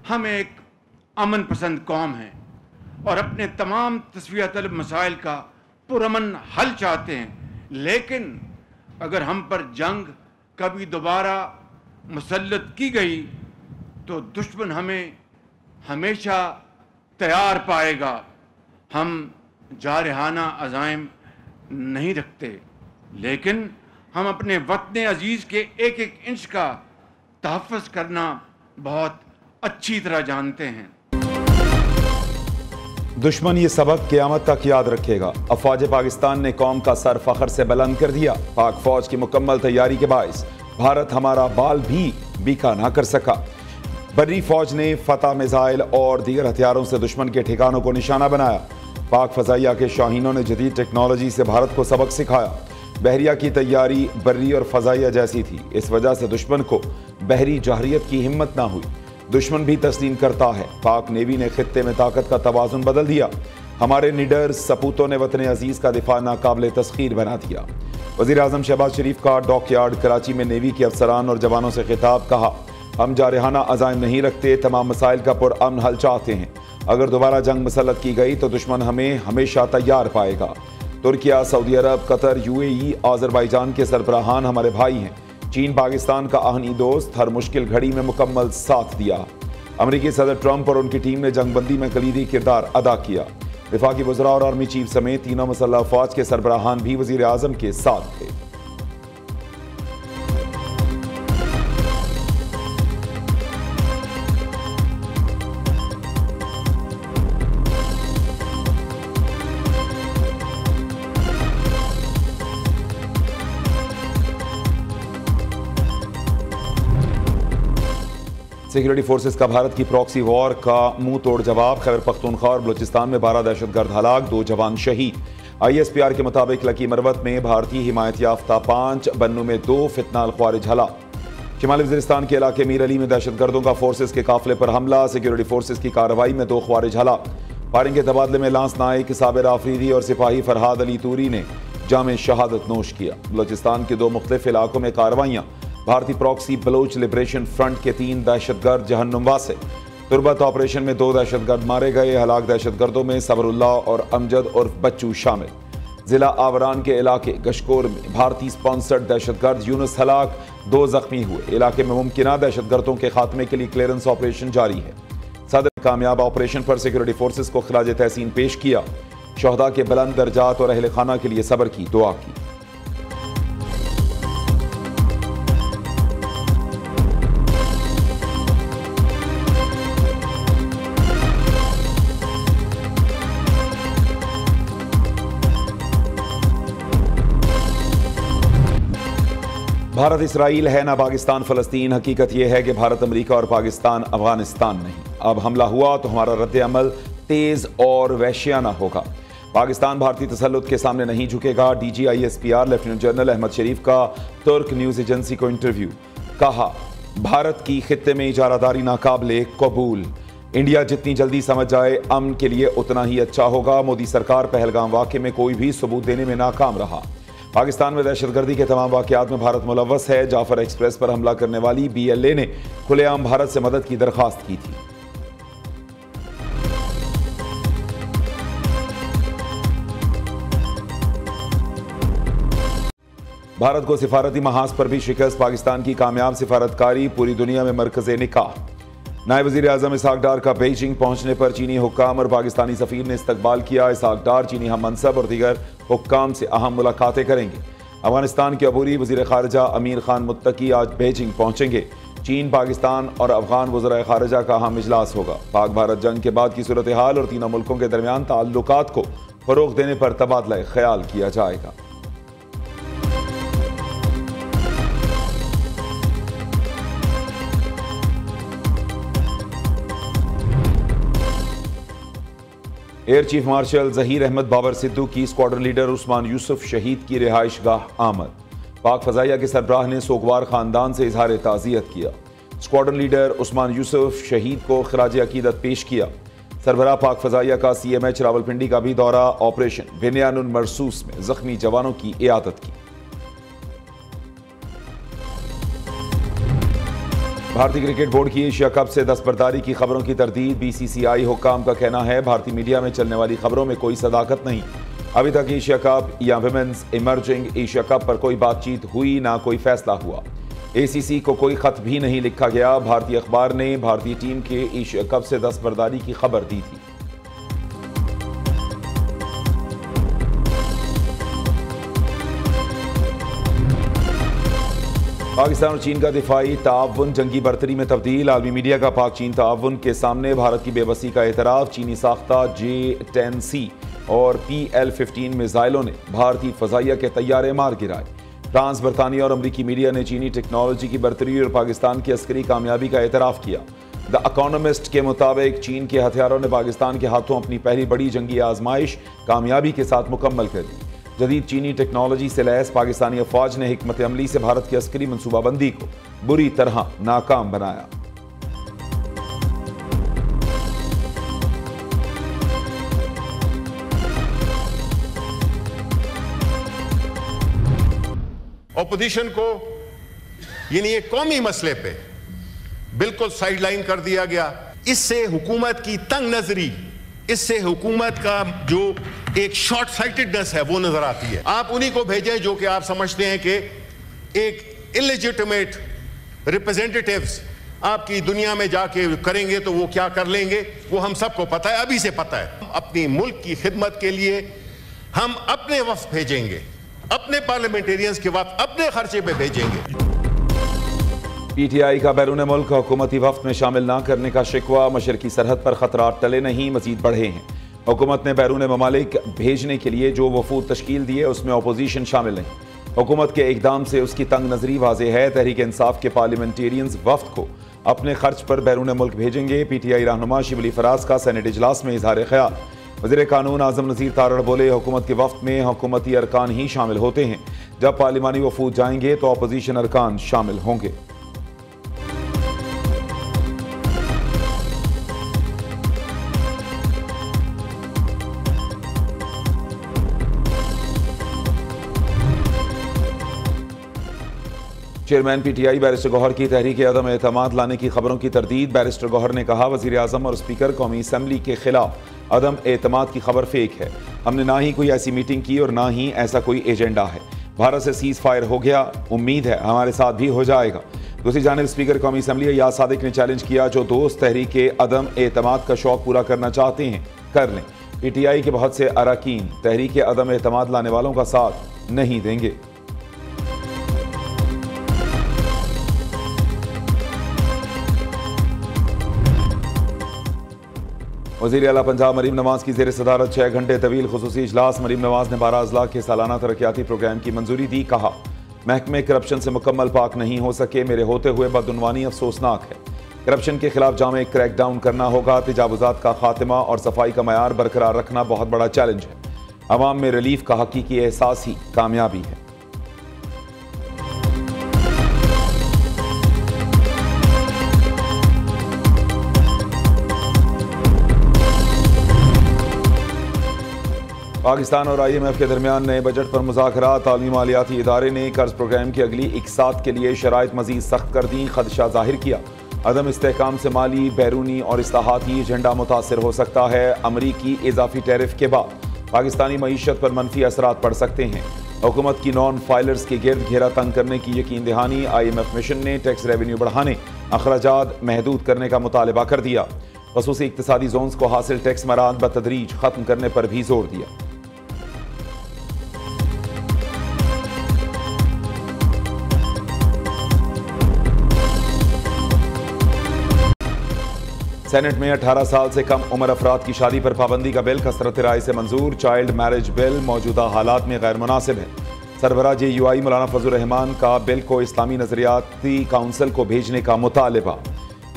हम एक अमन पसंद कौम हैं और अपने तमाम तस्वीर तलब मसाइल का पुरअमन हल चाहते हैं, लेकिन अगर हम पर जंग कभी दोबारा मुसल्लत की गई तो दुश्मन हमें हमेशा तैयार पाएगा। हम जारहाना अज़ाइम नहीं रखते, लेकिन हम अपने वतन अजीज़ के एक एक इंच का तहफ़्फ़ुज़ करना बहुत अच्छी तरह जानते हैं। दुश्मन ये सबक क़यामत तक याद रखेगा। अफवाज पाकिस्तान ने कौम का सर फख्र से बुलंद कर दिया। पाक फौज की मुकम्मल तैयारी के बायस भारत हमारा बाल भी बीका ना कर सका। बर्री फौज ने फतह मिसाइल और दीगर हथियारों से दुश्मन के ठिकानों को निशाना बनाया। पाक फजाइया के शाहीनों ने जदीद टेक्नोलॉजी से भारत को सबक सिखाया। बहरिया की तैयारी बर्री और फजाइया जैसी थी, इस वजह से दुश्मन को बहरी जहरियत की हिम्मत ना हुई। दुश्मन भी तस्लीम करता है। पाक नेवी ने खित्ते में ताकत का तवाज़ुन बदल दिया। हमारे निडर सपूतों ने वतन अजीज़ का दिफा नाकाबिल तस्खीर बना दिया। वज़ीर आज़म शहबाज शरीफ का डॉकयार्ड कराची में नेवी के अफसरान और जवानों से खिताब। कहा, हम जारहाना अज़ाइम नहीं रखते, तमाम मसाइल का पुरअमन हल चाहते हैं। अगर दोबारा जंग मुसल्लत की गई तो दुश्मन हमें हमेशा तैयार पाएगा। तुर्किया, सऊदी अरब, कतर, UAE, आज़रबाईजान के सरबराहान हमारे भाई हैं। चीन पाकिस्तान का आहनी दोस्त, हर मुश्किल घड़ी में मुकम्मल साथ दिया। अमरीकी सदर ट्रंप और उनकी टीम ने जंगबंदी में कलीदी किरदार अदा किया। वफाकी वज़रा और आर्मी चीफ समेत तीनों मुसल्लह अफवाज के सरबराहान भी वज़ीर आज़म के साथ थे। सिक्योरिटी फोर्सेस का भारत की प्रॉक्सी वॉर का मुंह तोड़ जवाब। खैबर पख्तूनख्वा और बलूचिस्तान में 12 दहशतगर्द हलाक, 2 जवान शहीद। ISPR के मुताबिक लकी मरवत में भारतीय हिमायत याफ्ता 5, बन्नू में 2 फितनाल ख्वारिज हलाक। शिमाली वज़ीरिस्तान के इलाके मीर अली में दहशतगर्दों का फोर्सेस के काफिले पर हमला। सिक्योरिटी फोर्सेस की कार्रवाई में 2 ख्वारिज हलाक। फायरिंग के तबादले में लांस नाइक साबिर आफरीदी और सिपाही फरहाद अली तूरी ने जाम शहादत नोश किया। बलूचिस्तान के 2 मुख्तलिफ इलाकों में कार्रवाइयाँ। भारतीय प्रॉक्सी बलोच लिबरेशन फ्रंट के 3 दहशतगर्द जहन्नुमवा से। तुरबत ऑपरेशन में 2 दहशतगर्द मारे गए। हलाक दहशतगर्दों में सबरुल्लाह और अमजद उर्फ बच्चू शामिल। जिला आवरान के इलाके गशकोर में भारतीय स्पॉन्सर्ड दहशतगर्द यूनुस हलाक, 2 जख्मी हुए। इलाके में मुमकिना दहशतगर्दों के खात्मे के लिए क्लियरेंस ऑपरेशन जारी है। सदर ने कामयाब ऑपरेशन पर सिक्योरिटी फोर्सेस को खिराज तहसीन पेश किया। शहदा के बुलंद दर्जात और अहल खाना के लिए सब्र की दुआ की। भारत इसराइल है ना पाकिस्तान फ़लस्तीन। हकीकत यह है कि भारत अमेरिका और पाकिस्तान अफगानिस्तान नहीं। अब हमला हुआ तो हमारा रद्द अमल तेज़ और वहशियाना होगा। पाकिस्तान भारतीय तसल्लुत के सामने नहीं झुकेगा। DG ISPR lieutenant general Ahmed Sharif का तुर्क न्यूज़ एजेंसी को इंटरव्यू। कहा, भारत की खित्ते में इजारादारी नाकाबिले कबूल। इंडिया जितनी जल्दी समझ जाए अमन के लिए उतना ही अच्छा होगा। मोदी सरकार पहलगाम वाक़े में कोई भी सबूत देने में नाकाम रहा। पाकिस्तान में दहशतगर्दी के तमाम वाक़यात में भारत मुलव्वस है। जाफर एक्सप्रेस पर हमला करने वाली BLA ने खुलेआम भारत से मदद की दरख्वास्त की थी। भारत को सिफारती महाज पर भी शिकस्त। पाकिस्तान की कामयाब सिफारतकारी पूरी दुनिया में मरकज़ निकाह। नायब वज़ीर आज़म इसहाक डार का बीजिंग पहुंचने पर चीनी हुक्काम और पाकिस्तानी सफ़ीर ने इस्तकबाल किया। इसहाक डार चीनी हम मनसब और दीगर हुक्काम से अहम मुलाकातें करेंगे। अफगानिस्तान के अबूरी वज़ीर ख़ारिजा अमीर खान मुत्तकी आज बीजिंग पहुंचेंगे। चीन, पाकिस्तान और अफगान वज़राए ख़ारिजा का अहम इजलास होगा। पाक भारत जंग के बाद की सूरत हाल और तीनों मुल्कों के दरमियान ताल्लुकात को फ़रोग़ देने पर तबादला ख्याल किया जाएगा। Air chief marshal Zaheer Ahmed Babar Sidhu की स्क्वाड्रन लीडर उस्मान यूसुफ शहीद की रिहाइश गाह आमद। पाक फ़ज़ाइया के सरबराह ने सोगवार ख़ानदान से इजहार ताज़ियत किया। स्क्वाड्रन लीडर उस्मान यूसुफ शहीद को खिराज अकीदत पेश किया। सरबराह पाक फ़ज़ाइया का CMH रावलपिंडी का भी दौरा। ऑपरेशन बिन्यानुल मरसूस में ज़ख्मी जवानों की इयादत की। भारतीय क्रिकेट बोर्ड की एशिया कप से दस्तबरदारी की खबरों की तरदीद। बीसीसीआई हुक्काम का कहना है भारतीय मीडिया में चलने वाली खबरों में कोई सदाकत नहीं। अभी तक एशिया कप या विमेंस इमर्जिंग एशिया कप पर कोई बातचीत हुई, ना कोई फैसला हुआ। एसीसी को कोई खत भी नहीं लिखा गया। भारतीय अखबार ने भारतीय टीम के एशिया कप से दस्तबरदारी की खबर दी थी। पाकिस्तान और चीन का दिफाई ताउन जंगी बरतरी में तब्दील। आलमी मीडिया का पाक चीन ताउन के सामने भारत की बेबसी का एतराफ़। चीनी साख्ता J-10C और PL-15 मिसाइलों ने भारतीय फजाइया के तैयारे मार गिराए। फ्रांस, बरतानिया और अमरीकी मीडिया ने चीनी टेक्नोलॉजी की बरतरी और पाकिस्तान की अस्करी कामयाबी का एतराफ़ किया। द इकोनॉमिस्ट के मुताबिक चीन के हथियारों ने पाकिस्तान के हाथों अपनी पहली बड़ी जंगी आजमाइश कामयाबी के साथ मुकम्मल कर दी। जदीद चीनी टेक्नोलॉजी से लैस पाकिस्तानी अफवाज ने हिकमत अमली से भारत की अस्करी मनसूबाबंदी को बुरी तरह नाकाम बनाया। ऑपोजिशन को यानी ये कौमी मसले पे बिल्कुल साइडलाइन कर दिया गया। इससे हुकूमत की तंग नजरी, इससे हुकूमत का जो एक शॉर्ट साइटेडनेस है वो नजर आती है। आप उन्हीं को भेजें जो कि आप समझते हैं कि एक इलेजिटिमेट रिप्रेजेंटेटिव्स आपकी दुनिया में जाके करेंगे तो वो क्या कर लेंगे, वो हम सबको पता है, अभी से पता है। अपनी मुल्क की खिदमत के लिए हम अपने वफ्द भेजेंगे, अपने पार्लियामेंटेरियंस के वफ्द अपने खर्चे पे भेजेंगे। पीटीआई का बैरून मुल्क हुकूमती वफ्द में शामिल न करने का शिकवा। मशरकी सरहद पर खतरात टले नहीं, मजीद बढ़े हैं। हुकूमत ने बैरून ममालिक भेजने के लिए जो वफूद तश्कील दिए उसमें अपोजिशन शामिल नहीं। हुकूमत के इकदाम से उसकी तंग नजरी वाज़ेह है। तहरीक इंसाफ के पार्लियामेंटेरियंस वफ्द को अपने खर्च पर बैरून मुल्क भेजेंगे। पीटीआई रहनुमा शिबली फराज का सेनेट इजलास में इजहार ख्याल। वज़ीर कानून आज़म नज़ीर तारड़ बोले, हुकूमत के वफ्द में हुकूमती अरकान ही शामिल होते हैं। जब पार्लिमानी वफूद जाएंगे तो अपोजिशन अरकान शामिल होंगे। चेयरमैन पीटीआई बैरिस्टर गौहर की तहरीक अदम एतमाद लाने की खबरों की तरदीद। बैरिस्टर गौहर ने कहा, वज़ीर आज़म और स्पीकर कौमी असम्बली के खिलाफ अदम एतमाद की खबर फेक है। हमने ना ही कोई ऐसी मीटिंग की और ना ही ऐसा कोई एजेंडा है। भारत से सीज फायर हो गया, उम्मीद है हमारे साथ भी हो जाएगा। दूसरी जानिब स्पीकर कौमी असम्बली अय्याज सादिक ने चैलेंज किया, जो दोस्त तहरीक अदम एतमाद का शौक पूरा करना चाहते हैं कर लें। पीटीआई के बहुत से अरकान तहरीक अदम एतमाद लाने वालों का साथ नहीं देंगे। वज़ीर आला पंजाब मरीम नवाज की ज़ेर सदारत 6 घंटे तवील खुसूसी इजलास। मरीम नवाज ने 12 अजला के सालाना तरक्याती प्रोग्राम की मंजूरी दी। कहा, महकमे करप्शन से मुकम्मल पाक नहीं हो सके, मेरे होते हुए बदउनवानी अफसोसनाक है। करप्शन के खिलाफ जामे क्रैकडाउन करना होगा। तजावुजात का खात्मा और सफाई का मयार बरकरार रखना बहुत बड़ा चैलेंज है। अवाम में रिलीफ का हकीकी एहसास ही कामयाबी है। पाकिस्तान और IMF के दरमियान नए बजट पर मुज़ाकरात। तालीम मालियाती इदारे ने कर्ज प्रोग्राम की अगली इकसात के लिए शराइत मजीद सख्त कर दी। खदशा जाहिर किया, अदम इस्तेहकाम से माली, बैरूनी और इस्लाहाती एजेंडा मुतासर हो सकता है। अमरीकी इजाफी टैरिफ के बाद पाकिस्तानी मईशत पर मनफी असरात पड़ सकते हैं। हुकूमत की नॉन फाइलर्स के गिर्द घेरा तंग करने की यकीन दहानी। IMF मिशन ने टैक्स रेवेन्यू बढ़ाने, अखराजात महदूद करने का मुतालबा कर दिया। खसूसी इक्तिसादी जोन्स को हासिल टैक्स मराद बतदरीज खत्म करने पर भी जोर दिया। सेनेट में 18 साल से कम उम्र अफराद की शादी पर पाबंदी का बिल कसरत राय से मंजूर। चाइल्ड मैरिज बिल मौजूदा हालात में गैर मुनासिब है। सरबराह JUI मौलाना फजल रहमान का बिल को इस्लामी नजरियाती काउंसिल को भेजने का मुतालबा।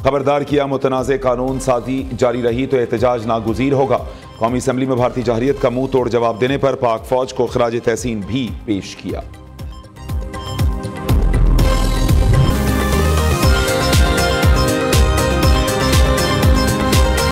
खबरदार किया, मुतनाज़ कानून साजी जारी रही तो एहतजाज नागुज़ीर होगा। कौमी असम्बली में भारतीय जहरियत का मुंह तोड़ जवाब देने पर पाक फौज को खराज तहसीन भी पेश किया।